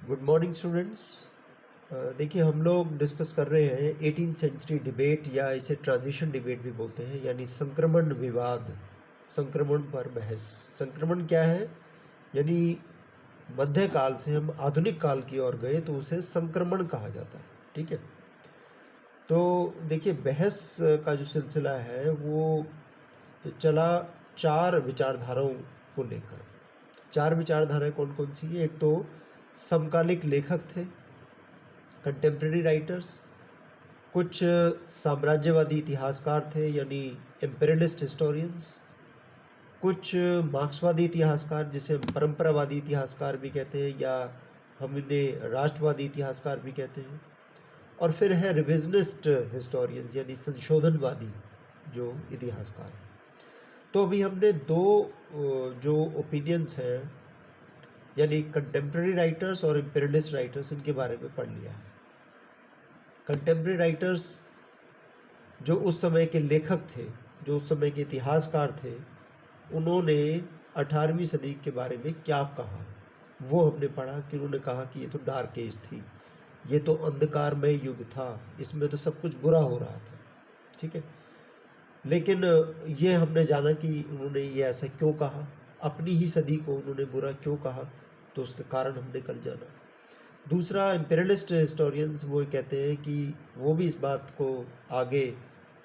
Good morning students. देखिए हम लोग डिस्कस कर रहे हैं 18th सेंचुरी डिबेट या इसे ट्रांजिशन डिबेट भी बोलते हैं, यानी संक्रमण विवाद, संक्रमण पर बहस। संक्रमण क्या है? यानी मध्यकाल से हम आधुनिक काल की ओर गए तो उसे संक्रमण कहा जाता है। ठीक है, तो देखिए बहस का जो सिलसिला है वो चला चार विचारधाराओं को लेकर। चार विचारधाराएं कौन कौन सी है? एक तो समकालिक लेखक थे, कंटेम्प्रेरी राइटर्स। कुछ साम्राज्यवादी इतिहासकार थे, यानी एम्पेरियलिस्ट हिस्टोरियंस। कुछ मार्क्सवादी इतिहासकार, जिसे हम परंपरावादी इतिहासकार भी कहते हैं या हम इन्हें राष्ट्रवादी इतिहासकार भी कहते हैं। और फिर है रिविजनिस्ट हिस्टोरियंस, यानी संशोधनवादी जो इतिहासकार हैं। तो अभी हमने दो जो ओपिनियंस हैं, यानी कंटेम्प्रेरी राइटर्स और एम्पेरियलिस्ट राइटर्स, इनके बारे में पढ़ लिया है। कंटेम्प्रेरी राइटर्स जो उस समय के लेखक थे, जो उस समय के इतिहासकार थे, उन्होंने 18वीं सदी के बारे में क्या कहा वो हमने पढ़ा कि उन्होंने कहा कि ये तो डार्क एज थी, ये तो अंधकारमय युग था, इसमें तो सब कुछ बुरा हो रहा था। ठीक है, लेकिन ये हमने जाना कि उन्होंने ये ऐसा क्यों कहा, अपनी ही सदी को उन्होंने बुरा क्यों कहा, तो उसके कारण हमने कल जाना। दूसरा, एम्पेरियलिस्ट हिस्टोरियंस वो कहते हैं कि वो भी इस बात को आगे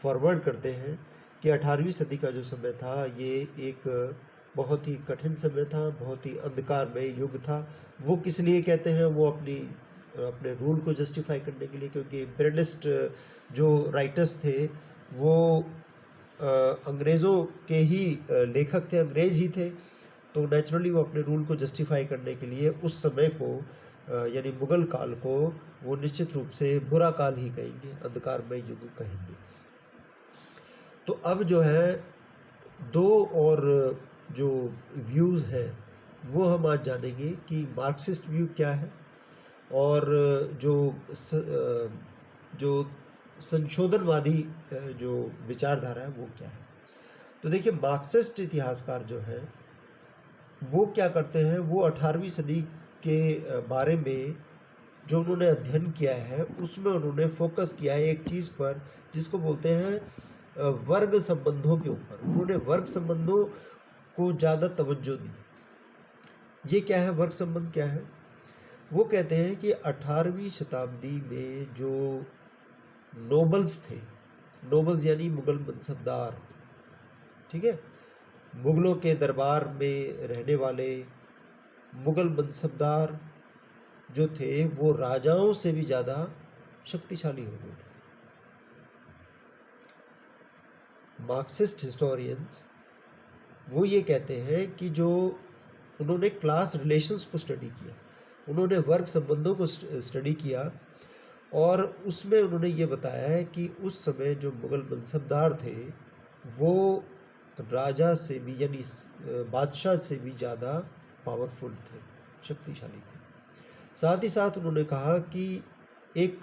फॉरवर्ड करते हैं कि 18वीं सदी का जो समय था ये एक बहुत ही कठिन समय था, बहुत ही अंधकारमय युग था। वो किस लिए कहते हैं? वो अपने रूल को जस्टिफाई करने के लिए, क्योंकि एम्पेरियलिस्ट जो राइटर्स थे वो अंग्रेज़ों के ही लेखक थे, अंग्रेज़ ही थे। तो नेचुरली वो अपने रूल को जस्टिफाई करने के लिए उस समय को यानी मुगल काल को वो निश्चित रूप से बुरा काल ही कहेंगे, अंधकारमय युग कहेंगे। तो अब जो है दो और जो व्यूज़ हैं वो हम आज जानेंगे कि मार्क्सिस्ट व्यू क्या है और जो संशोधनवादी जो विचारधारा है वो क्या है। तो देखिए मार्क्सिस्ट इतिहासकार जो है वो क्या करते हैं, वो 18वीं सदी के बारे में जो उन्होंने अध्ययन किया है उसमें उन्होंने फोकस किया है एक चीज़ पर, जिसको बोलते हैं वर्ग संबंधों के ऊपर। उन्होंने वर्ग संबंधों को ज़्यादा तवज्जो दी। ये क्या है, वर्ग संबंध क्या है? वो कहते हैं कि 18वीं शताब्दी में जो नोबल्स थे, नोबल्स यानी मुगल मनसबदार, ठीक है, मुगलों के दरबार में रहने वाले मुगल मनसबदार जो थे वो राजाओं से भी ज़्यादा शक्तिशाली हो गए थे। मार्क्सिस्ट हिस्टोरियंस वो ये कहते हैं कि जो उन्होंने क्लास रिलेशंस को स्टडी किया, उन्होंने वर्ग संबंधों को स्टडी किया, और उसमें उन्होंने ये बताया है कि उस समय जो मुगल मनसबदार थे वो राजा से भी यानी बादशाह से भी ज़्यादा पावरफुल थे, शक्तिशाली थे। साथ ही साथ उन्होंने कहा कि एक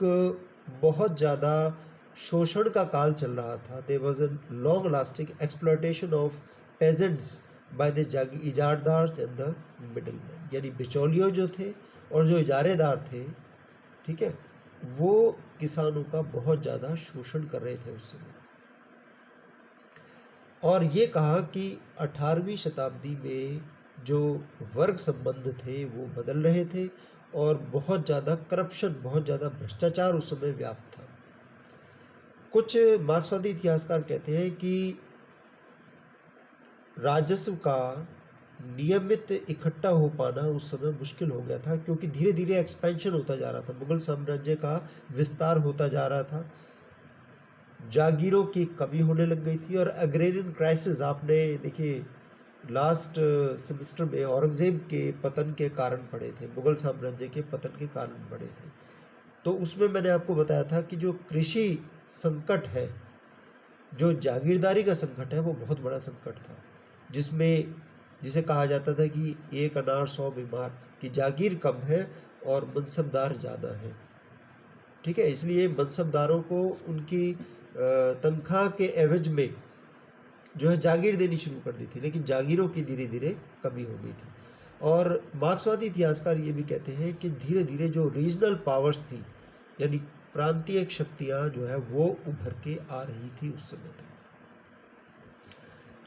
बहुत ज़्यादा शोषण का काल चल रहा था। There was a long lasting exploitation of peasants by the इजारदार्स एंड द मिडलमैन, यानी बिचौलियों जो थे और जो इजारेदार थे, ठीक है, वो किसानों का बहुत ज़्यादा शोषण कर रहे थे उस समय। और ये कहा कि 18वीं शताब्दी में जो वर्ग संबंध थे वो बदल रहे थे और बहुत ज़्यादा करप्शन, बहुत ज़्यादा भ्रष्टाचार उस समय व्याप्त था। कुछ मार्क्सवादी इतिहासकार कहते हैं कि राजस्व का नियमित इकट्ठा हो पाना उस समय मुश्किल हो गया था, क्योंकि धीरे धीरे एक्सपेंशन होता जा रहा था, मुगल साम्राज्य का विस्तार होता जा रहा था, जागीरों की कमी होने लग गई थी और अग्रेरियन क्राइसिस, आपने देखिए लास्ट सेमेस्टर में औरंगज़ेब के पतन के कारण पड़े थे, मुगल साम्राज्य के पतन के कारण पड़े थे। तो उसमें मैंने आपको बताया था कि जो कृषि संकट है, जो जागीरदारी का संकट है, वो बहुत बड़ा संकट था, जिसे कहा जाता था कि एक अनार 100 बीमार, कि जागीर कम है और मनसबदार ज़्यादा है। ठीक है, इसलिए मनसबदारों को उनकी तनख्वाह के एवज में जो है जागीर देनी शुरू कर दी थी, लेकिन जागीरों की धीरे धीरे कमी हो गई थी। और मार्क्सवादी इतिहासकार ये भी कहते हैं कि धीरे धीरे जो रीजनल पावर्स थी, यानी प्रांतीय शक्तियाँ जो है वो उभर के आ रही थी उस समय तक।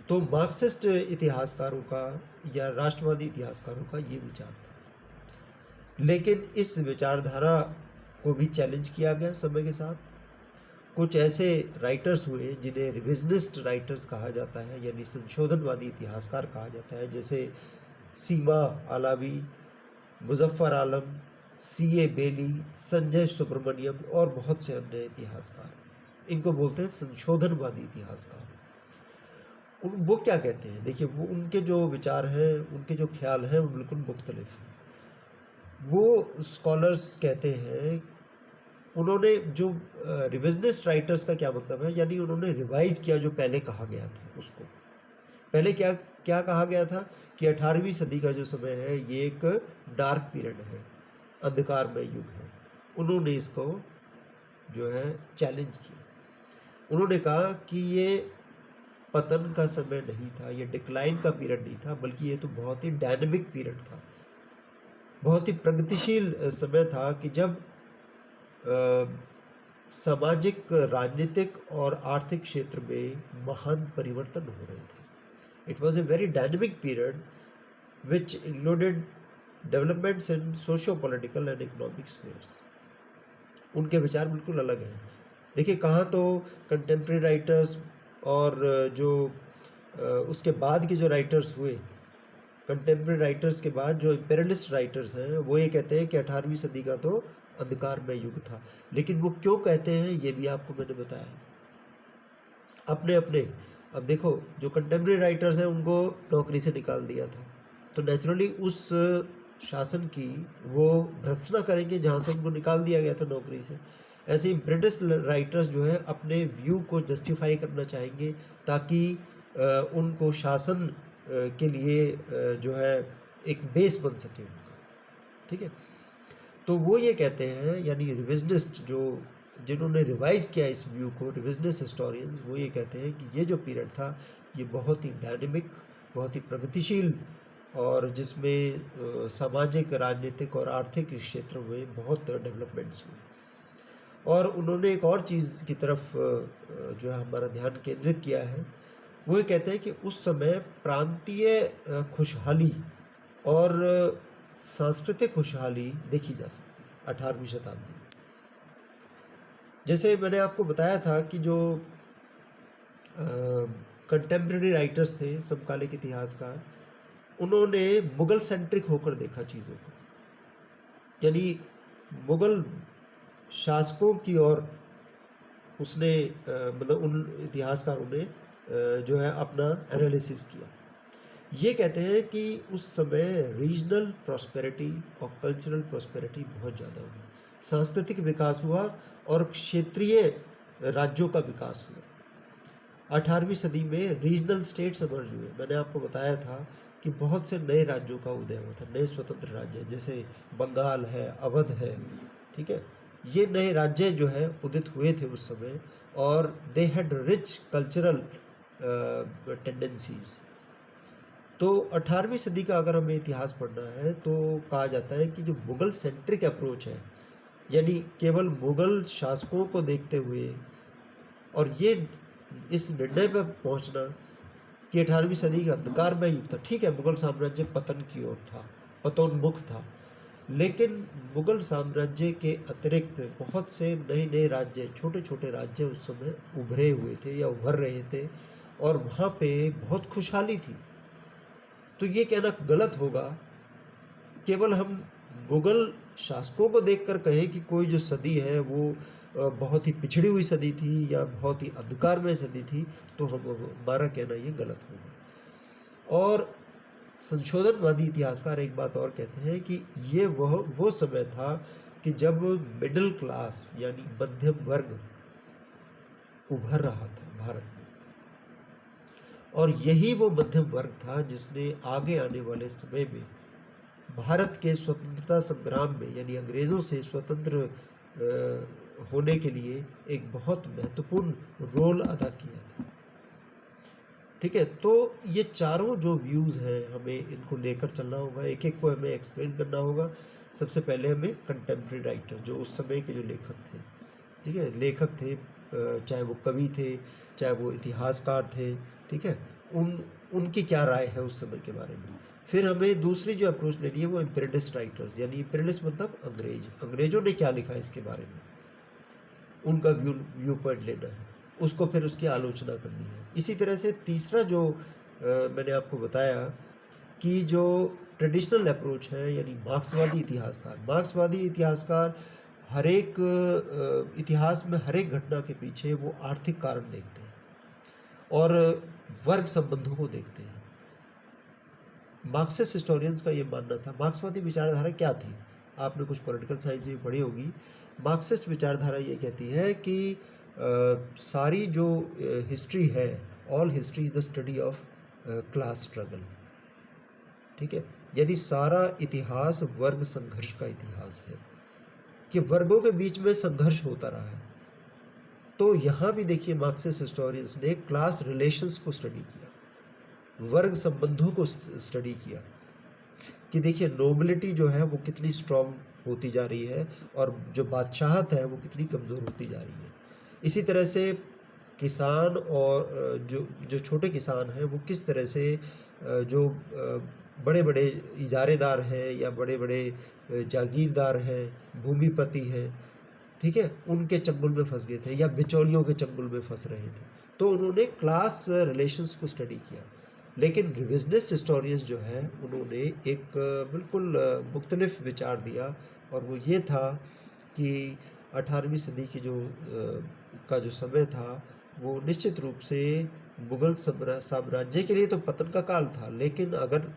तो मार्क्सिस्ट इतिहासकारों का या राष्ट्रवादी इतिहासकारों का ये विचार था, लेकिन इस विचारधारा को भी चैलेंज किया गया समय के साथ। कुछ ऐसे राइटर्स हुए जिन्हें रिविजनिस्ट राइटर्स कहा जाता है, यानी संशोधनवादी इतिहासकार कहा जाता है, जैसे सीमा अलावी, मुजफ्फर आलम, C.A. बेली, संजय सुब्रमण्यम और बहुत से अन्य इतिहासकार। इनको बोलते हैं संशोधनवादी इतिहासकार। वो क्या कहते हैं, देखिए वो उनके जो विचार हैं, उनके जो ख्याल हैं वो बिल्कुल मुख्तलिफ हैं। वो स्कॉलर्स कहते हैं, उन्होंने जो रिविजनिस्ट राइटर्स का क्या मतलब है, यानी उन्होंने रिवाइज किया जो पहले कहा गया था उसको। पहले क्या क्या कहा गया था कि 18वीं सदी का जो समय है ये एक डार्क पीरियड है, अंधकारमय युग है। उन्होंने इसको जो है चैलेंज किया। उन्होंने कहा कि ये पतन का समय नहीं था, ये डिक्लाइन का पीरियड नहीं था, बल्कि ये तो बहुत ही डायनेमिक पीरियड था, बहुत ही प्रगतिशील समय था कि जब सामाजिक, राजनीतिक और आर्थिक क्षेत्र में महान परिवर्तन हो रहे थे। It was a very dynamic period which included developments in socio political and economic spheres. उनके विचार बिल्कुल अलग हैं। देखिए कहाँ तो कंटेम्प्रेरी राइटर्स और जो उसके बाद के जो राइटर्स हुए, कंटेम्प्रेरी राइटर्स के बाद जो इम्पेरियलिस्ट राइटर्स हैं वो ये कहते हैं कि 18वीं सदी का तो अंधकारमय युग था। लेकिन वो क्यों कहते हैं ये भी आपको मैंने बताया, अपने अपने। अब देखो जो कंटेम्प्रेरी राइटर्स हैं उनको नौकरी से निकाल दिया था, तो नेचुरली उस शासन की वो भर्त्सना करेंगे जहाँ से उनको निकाल दिया गया था नौकरी से। ऐसे इम्प्रेंटिस राइटर्स जो है अपने व्यू को जस्टिफाई करना चाहेंगे ताकि उनको शासन के लिए जो है एक बेस बन सके उनका, ठीक है। तो वो ये कहते हैं, यानी रिविजनिस्ट जो जिन्होंने रिवाइज किया इस व्यू को, रिविजनिस्ट हिस्टोरियंस, वो ये कहते हैं कि ये जो पीरियड था ये बहुत ही डायनेमिक, बहुत ही प्रगतिशील और जिसमें सामाजिक, राजनीतिक और आर्थिक क्षेत्र में बहुत डेवलपमेंट्स हुए। और उन्होंने एक और चीज़ की तरफ जो है हमारा ध्यान केंद्रित किया है, वो ये कहते हैं कि उस समय प्रांतीय खुशहाली और सांस्कृतिक खुशहाली देखी जा सकती है 18वीं शताब्दी में। जैसे मैंने आपको बताया था कि जो कंटेम्प्रेरी राइटर्स थे, समकालिक इतिहासकार, उन्होंने मुगल सेंट्रिक होकर देखा चीज़ों को, यानी मुगल शासकों की ओर उसने मतलब उन इतिहासकारों ने जो है अपना एनालिसिस किया। ये कहते हैं कि उस समय रीजनल प्रॉस्पेरिटी और कल्चरल प्रॉस्पेरिटी बहुत ज़्यादा हुई, सांस्कृतिक विकास हुआ और क्षेत्रीय राज्यों का विकास हुआ। 18वीं सदी में रीजनल स्टेट्स इमर्ज हुए। मैंने आपको बताया था कि बहुत से नए राज्यों का उदय हुआ था, नए स्वतंत्र राज्य, जैसे बंगाल है, अवध है, ठीक है। ये नए राज्य जो है उदित हुए थे उस समय, और they had rich cultural tendencies. तो 18वीं सदी का अगर हमें इतिहास पढ़ना है तो कहा जाता है कि जो मुग़ल सेंट्रिक अप्रोच है, यानी केवल मुग़ल शासकों को देखते हुए, और ये इस निर्णय पर पहुंचना कि 18वीं सदी का अंधकारमय युग था। ठीक है, मुग़ल साम्राज्य पतन की ओर था, पतोन्मुख था, लेकिन मुग़ल साम्राज्य के अतिरिक्त बहुत से नए नए राज्य, छोटे छोटे राज्य उस समय उभरे हुए थे या उभर रहे थे, और वहाँ पे बहुत खुशहाली थी। तो ये कहना गलत होगा केवल हम मुग़ल शासकों को देखकर कहें कि कोई जो सदी है वो बहुत ही पिछड़ी हुई सदी थी या बहुत ही अंधकारमय सदी थी, तो हमारा कहना ये गलत होगा। और संशोधनवादी इतिहासकार एक बात और कहते हैं कि ये वो समय था कि जब मिडिल क्लास यानी मध्यम वर्ग उभर रहा था भारत में, और यही वो मध्यम वर्ग था जिसने आगे आने वाले समय में भारत के स्वतंत्रता संग्राम में, यानी अंग्रेज़ों से स्वतंत्र होने के लिए एक बहुत महत्वपूर्ण रोल अदा किया था। ठीक है? तो ये चारों जो व्यूज़ हैं हमें इनको लेकर चलना होगा, एक-एक को हमें एक्सप्लेन करना होगा। सबसे पहले हमें कंटेम्परेरी राइटर जो उस समय के जो लेखक थे, ठीक है? लेखक थे, चाहे वो कवि थे, चाहे वो इतिहासकार थे, ठीक है? उनकी क्या राय है उस समय के बारे में। फिर हमें दूसरी जो अप्रोच लेनी है वो इम्पीरियलिस्ट राइटर्स, यानी इम्पीरियलिस्ट मतलब अंग्रेज़ों ने क्या लिखा है इसके बारे में, उनका व्यू पॉइंट लेना है, उसको फिर उसकी आलोचना करनी है। इसी तरह से तीसरा जो मैंने आपको बताया कि जो ट्रेडिशनल अप्रोच है, यानी मार्क्सवादी इतिहासकार हर एक इतिहास में हर एक घटना के पीछे वो आर्थिक कारण देखते हैं और वर्ग संबंधों को देखते हैं। मार्क्सिस्ट हिस्टोरियंस का ये मानना था। मार्क्सवादी विचारधारा क्या थी? आपने कुछ पॉलिटिकल साइंस में पढ़ी होगी। मार्क्सिस्ट विचारधारा ये कहती है कि सारी जो हिस्ट्री है, all history is the study of class struggle, ठीक है? यानी सारा इतिहास वर्ग संघर्ष का इतिहास है कि वर्गों के बीच में संघर्ष होता रहा है। तो यहाँ भी देखिए मार्क्सिस्ट हिस्टोरियंस ने क्लास रिलेशंस को स्टडी किया, वर्ग संबंधों को स्टडी किया कि देखिए नोबिलिटी जो है वो कितनी स्ट्रांग होती जा रही है और जो बादशाहत है वो कितनी कमज़ोर होती जा रही है। इसी तरह से किसान और जो छोटे किसान हैं वो किस तरह से जो बड़े-बड़े इजारेदार हैं या बड़े-बड़े जागीरदार हैं, भूमिपति हैं, ठीक है? उनके चंगुल में फँस गए थे या बिचौलियों के चंगुल में फँस रहे थे। तो उन्होंने क्लास रिलेशंस को स्टडी किया। लेकिन रिविजनिस्ट हिस्टोरियंस जो है उन्होंने एक बिल्कुल मुख्तलिफ विचार दिया और वो ये था कि 18वीं सदी की का जो समय था वो निश्चित रूप से मुग़ल साम्राज्य के लिए तो पतन का काल था, लेकिन अगर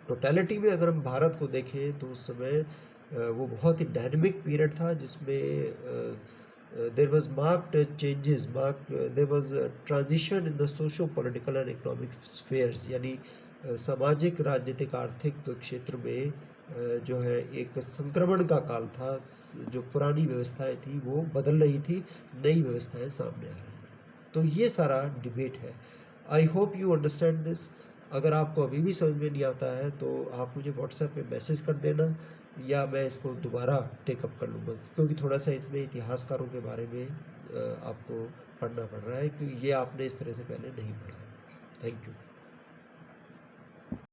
टोटलिटी में अगर हम भारत को देखें तो उस समय वो बहुत ही डायनामिक पीरियड था जिसमें there was marked changes, there was transition in the socio political and economic spheres, यानी सामाजिक राजनीतिक आर्थिक क्षेत्र में जो है एक संक्रमण का काल था। जो पुरानी व्यवस्थाएं थी वो बदल रही थी, नई व्यवस्थाएं सामने आ रही थी। तो ये सारा डिबेट है। I hope you understand this. अगर आपको अभी भी समझ में नहीं आता है तो आप मुझे व्हाट्सएप पे मैसेज कर देना या मैं इसको दोबारा टेकअप कर लूँगा, क्योंकि थोड़ा सा इसमें इतिहासकारों के बारे में आपको पढ़ना पड़ रहा है, क्योंकि ये आपने इस तरह से पहले नहीं पढ़ा है। Thank you.